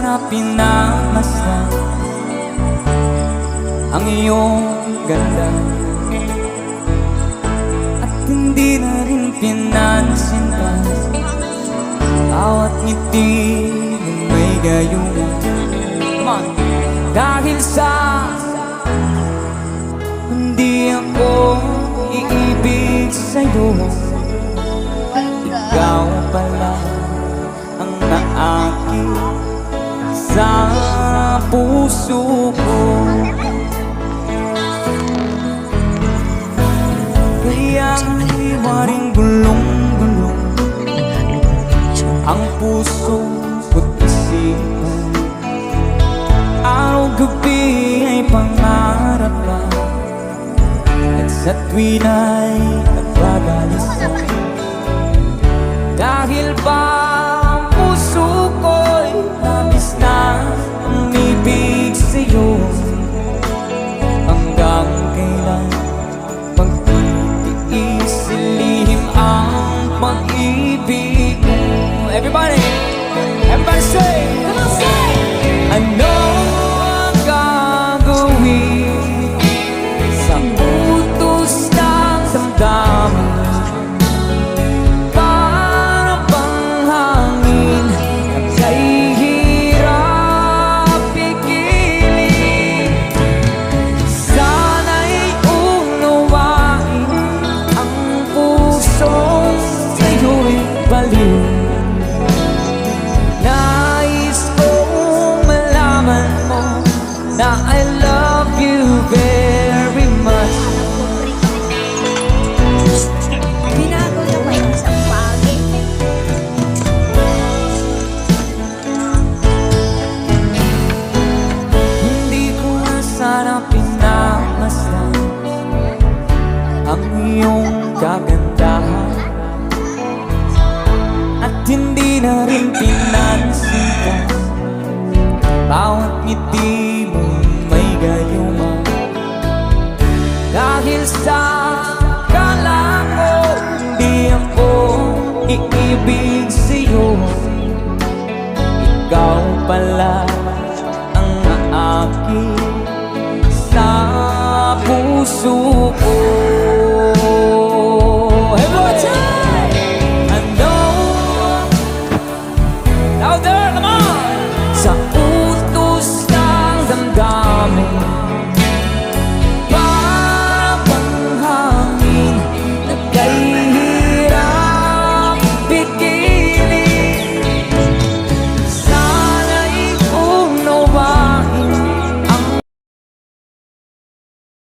sana pinamasdan ang iyong ganda, at hindi na rin pinansin pa bawat ngiti mong may gayungan. Dahil sa hindi ako iibig sa'yo, ikaw pala ang naakit sa puso ko. Kaya waring gulong-gulong ang puso ko't isipan, araw-gabi ay pangarap ka, at sa tuwin ay nagbabalisa. Dahil ba ang puso ko'y labis na umibig sa'yo, hanggang kailan magtitiis silihim ang pag-ibig mo. Everybody say, come on, say! Ano ang gagawin sa utos ng damdamin? Para bang hangin at siya'y hirap pigilin. Sana'y unawain ang pusong sa'yo'y baliw. Na I love you very much. Binago na ba yung isang bagay? Hindi ko na sana pinamasdan ang iyong kagandahan, at hindi na rin pinansin ka bawat ngiti mong may gayuma. Dahil sa kala ko hindi ako iibig sa'yo, ikaw pala ang aakit sa puso ko.